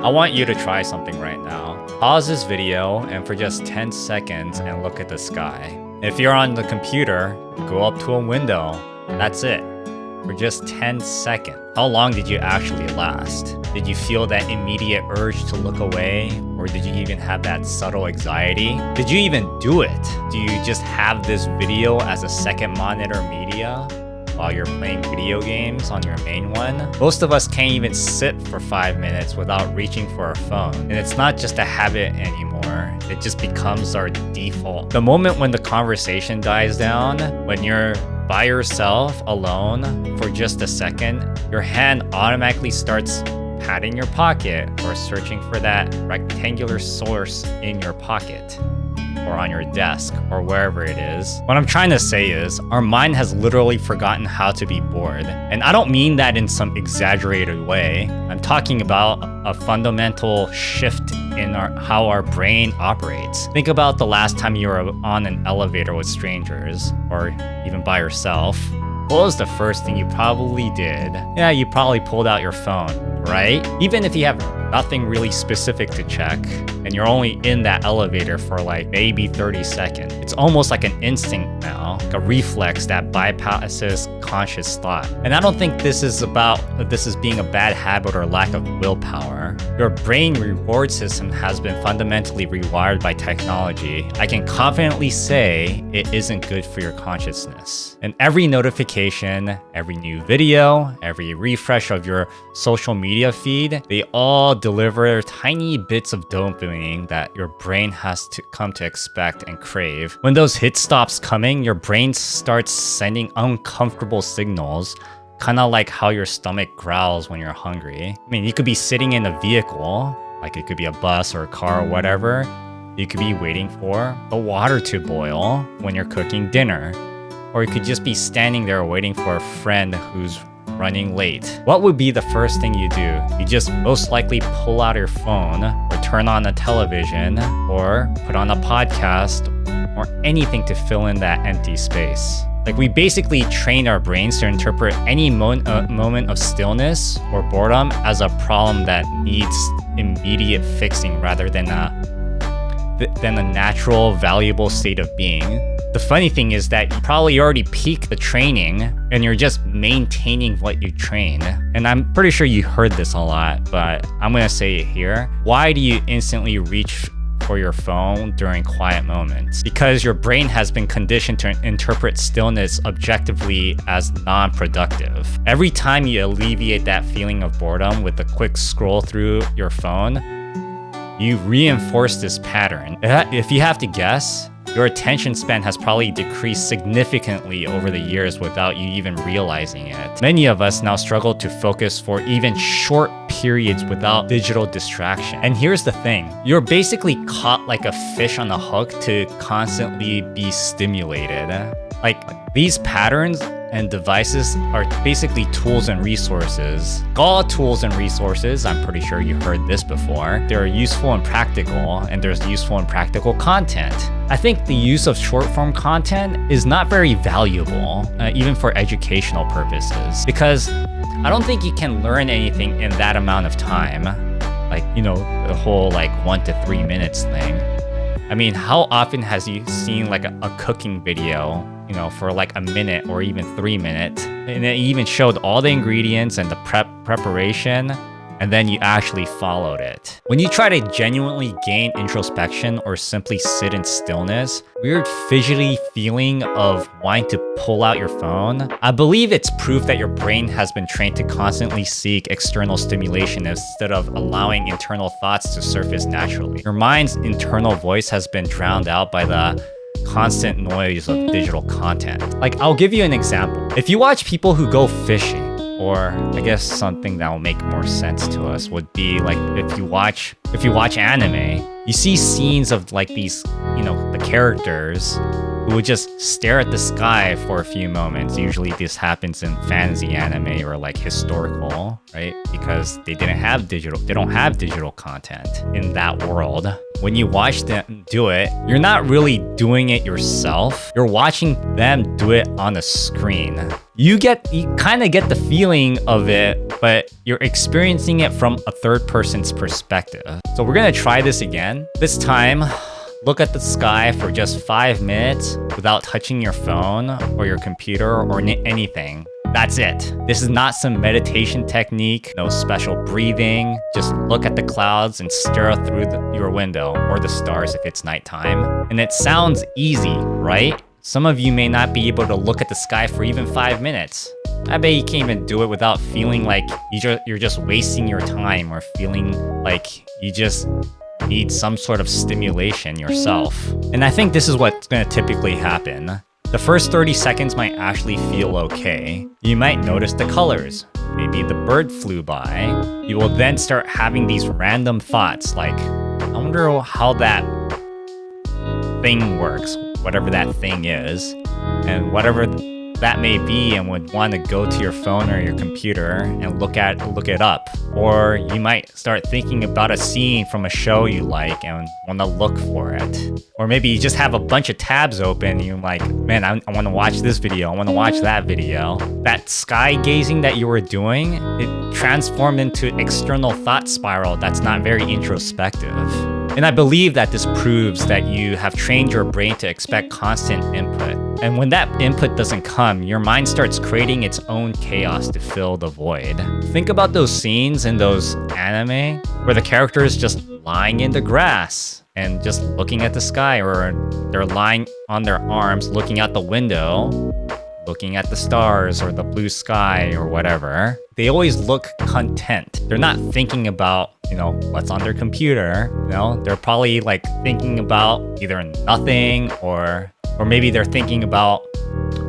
I want you to try something right now. Pause this video and for just 10 seconds and look at the sky. If you're on the computer, go up to a window. That's it. For just 10 seconds. How long did you actually last? Did you feel that immediate urge to look away? Or did you even have that subtle anxiety? Did you even do it? Do you just have this video as a second monitor media while you're playing video games on your main one? Most of us can't even sit for 5 minutes without reaching for our phone. And it's not just a habit anymore. It just becomes our default. The moment when the conversation dies down, when you're by yourself alone for just a second, your hand automatically starts patting your pocket or searching for that rectangular source in your pocket or on your desk or wherever it is. What I'm trying to say is our mind has literally forgotten how to be bored. And I don't mean that in some exaggerated way. I'm talking about a fundamental shift in how our brain operates. Think about the last time you were on an elevator with strangers or even by yourself. What was the first thing you probably did? Yeah, you probably pulled out your phone, right? Even if you have nothing really specific to check and you're only in that elevator for like maybe 30 seconds. It's almost like an instinct now, like a reflex that bypasses conscious thought. And I don't think this is being a bad habit or lack of willpower. Your brain reward system has been fundamentally rewired by technology. I can confidently say it isn't good for your consciousness. And every notification, every new video, every refresh of your social media feed, they all deliver tiny bits of dopamine that your brain has to come to expect and crave. When those hits stops coming, your brain starts sending uncomfortable signals, kind of like how your stomach growls when you're hungry. I mean, you could be sitting in a vehicle, like it could be a bus or a car or whatever. You could be waiting for the water to boil when you're cooking dinner. Or you could just be standing there waiting for a friend who's running late. What would be the first thing you do? You just most likely pull out your phone or turn on the television or put on a podcast or anything to fill in that empty space. Like we basically train our brains to interpret any moment of stillness or boredom as a problem that needs immediate fixing rather than a natural, valuable state of being. The funny thing is that you probably already peaked the training and you're just maintaining what you trained. And I'm pretty sure you heard this a lot, but I'm gonna say it here. Why do you instantly reach for your phone during quiet moments? Because your brain has been conditioned to interpret stillness objectively as non-productive. Every time you alleviate that feeling of boredom with a quick scroll through your phone, you reinforce this pattern. If you have to guess, your attention span has probably decreased significantly over the years without you even realizing it. Many of us now struggle to focus for even short periods without digital distraction. And here's the thing, you're basically caught like a fish on a hook to constantly be stimulated. Like these patterns and devices are basically tools and resources. All tools and resources, I'm pretty sure you heard this before, they're useful and practical, and there's useful and practical content. I think the use of short form content is not very valuable, even for educational purposes, because I don't think you can learn anything in that amount of time. Like, you know, the whole like 1 to 3 minutes thing. I mean, how often has you seen like a cooking video, you know, for like a minute or even 3 minutes, and it even showed all the ingredients and the preparation, and then you actually followed it. When you try to genuinely gain introspection or simply sit in stillness, weird fidgety feeling of wanting to pull out your phone, I believe it's proof that your brain has been trained to constantly seek external stimulation instead of allowing internal thoughts to surface naturally. Your mind's internal voice has been drowned out by the constant noise of digital content. Like, I'll give you an example. If you watch people who go fishing, or I guess something that will make more sense to us would be like if you watch anime, you see scenes of like these, you know, the characters who would just stare at the sky for a few moments. Usually this happens in fantasy anime or like historical, right? Because they don't have digital content in that world. When you watch them do it, you're not really doing it yourself. You're watching them do it on a screen. You kind of get the feeling of it, but you're experiencing it from a third person's perspective. So we're gonna try this again. This time, look at the sky for just 5 minutes without touching your phone or your computer or anything. That's it. This is not some meditation technique, no special breathing. Just look at the clouds and stare through your window or the stars if it's nighttime. And it sounds easy, right? Some of you may not be able to look at the sky for even 5 minutes. I bet you can't even do it without feeling like you're just wasting your time or feeling like you just need some sort of stimulation yourself. And I think this is what's going to typically happen. The first 30 seconds might actually feel okay. You might notice the colors. Maybe the bird flew by. You will then start having these random thoughts like, I wonder how that thing works, whatever that thing is, and whatever that may be, and would want to go to your phone or your computer and look it up. Or you might start thinking about a scene from a show you like and want to look for it. Or maybe you just have a bunch of tabs open and you're like, man, I want to watch this video, I want to watch that video. That sky gazing that you were doing, it transformed into external thought spiral that's not very introspective. And I believe that this proves that you have trained your brain to expect constant input. And when that input doesn't come, your mind starts creating its own chaos to fill the void. Think about those scenes in those anime where the character is just lying in the grass and just looking at the sky, or they're lying on their arms looking out the window, looking at the stars or the blue sky or whatever. They always look content. They're not thinking about, what's on their computer. They're probably like thinking about either nothing or maybe they're thinking about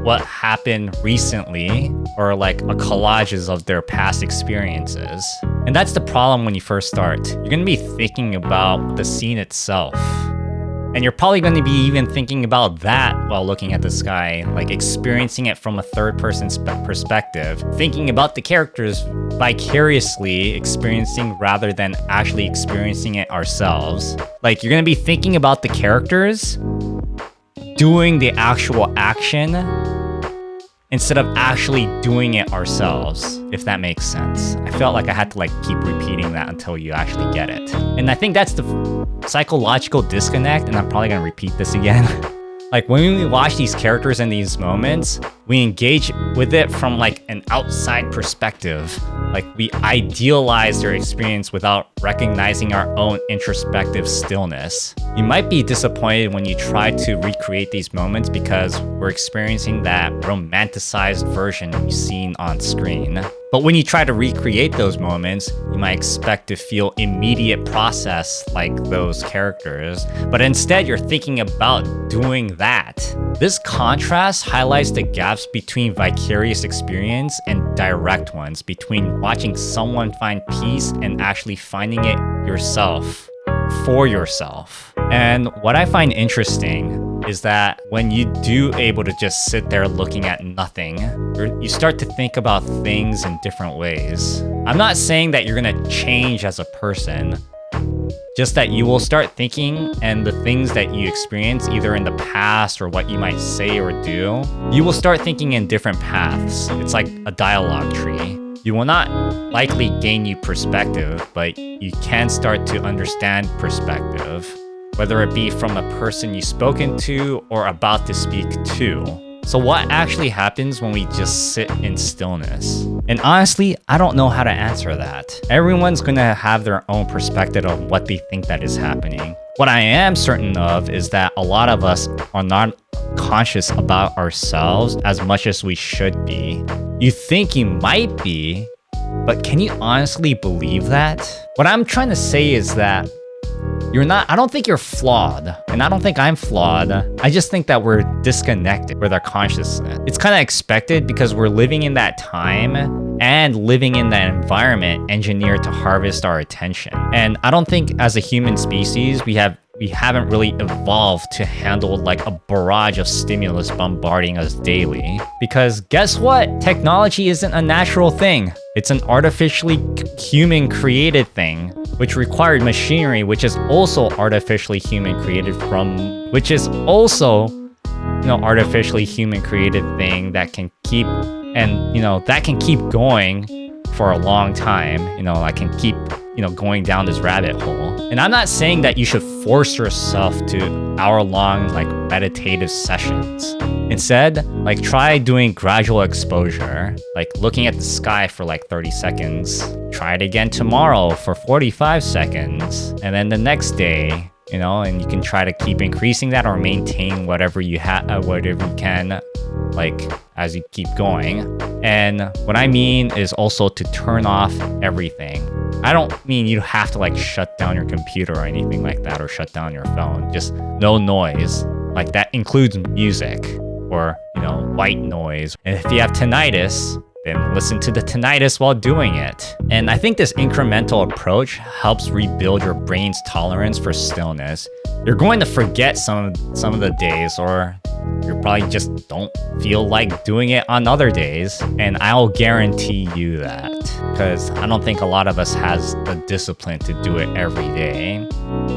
what happened recently, or like a collages of their past experiences. And that's the problem when you first start. You're gonna be thinking about the scene itself. And you're probably going to be even thinking about that while looking at the sky, like experiencing it from a third person's perspective, thinking about the characters vicariously experiencing rather than actually experiencing it ourselves. Like you're going to be thinking about the characters doing the actual action instead of actually doing it ourselves, if that makes sense. I felt like I had to keep repeating that until you actually get it. And I think that's the psychological disconnect, and I'm probably gonna repeat this again. Like when we watch these characters in these moments, we engage with it from an outside perspective. Like we idealize their experience without recognizing our own introspective stillness. You might be disappointed when you try to recreate these moments because we're experiencing that romanticized version we've seen on screen. But when you try to recreate those moments, you might expect to feel immediate process like those characters, but instead you're thinking about doing that. This contrast highlights the gaps between vicarious experience and direct ones, between watching someone find peace and actually finding it yourself, for yourself. And what I find interesting is that when you do able to just sit there looking at nothing, you start to think about things in different ways. I'm not saying that you're gonna change as a person, just that you will start thinking, and the things that you experience either in the past or what you might say or do, you will start thinking in different paths. It's like a dialogue tree. You will not likely gain new perspective, but you can start to understand perspective, whether it be from a person you've spoken to or about to speak to. So what actually happens when we just sit in stillness? And honestly, I don't know how to answer that. Everyone's gonna have their own perspective of what they think that is happening. What I am certain of is that a lot of us are not conscious about ourselves as much as we should be. You think you might be, but can you honestly believe that? What I'm trying to say is that I don't think you're flawed, and I don't think I'm flawed. I just think that we're disconnected with our consciousness. It's kind of expected because we're living in that time and living in that environment engineered to harvest our attention. And I don't think as a human species, we have we haven't really evolved to handle like a barrage of stimulus bombarding us daily. Because guess what? Technology isn't a natural thing. It's an artificially human created thing, which required machinery, which is also artificially human created which is also, artificially human created thing that can keep, and, that can keep going for a long time. I can keep, going down this rabbit hole. And I'm not saying that you should force yourself to hour-long, meditative sessions. Instead, try doing gradual exposure, looking at the sky for 30 seconds. Try it again tomorrow for 45 seconds. And then the next day, and you can try to keep increasing that or maintain whatever you can, as you keep going. And what I mean is also to turn off everything. I don't mean you have to shut down your computer or anything like that, or shut down your phone. Just no noise. That includes music or, white noise. And if you have tinnitus, then listen to the tinnitus while doing it. And I think this incremental approach helps rebuild your brain's tolerance for stillness. You're going to forget some of the days, or you probably just don't feel like doing it on other days. And I'll guarantee you that, because I don't think a lot of us has the discipline to do it every day.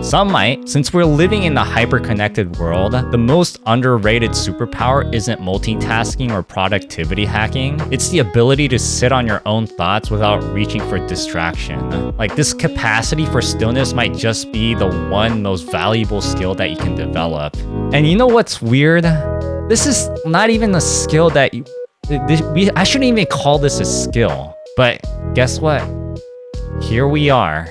Some might. Since we're living in a hyper-connected world, the most underrated superpower isn't multitasking or productivity hacking. It's the ability to sit on your own thoughts without reaching for distraction. This capacity for stillness might just be the one most valuable skill that you can develop. And you know what's weird? This is not even a skill that I shouldn't even call this a skill. But guess what? Here we are.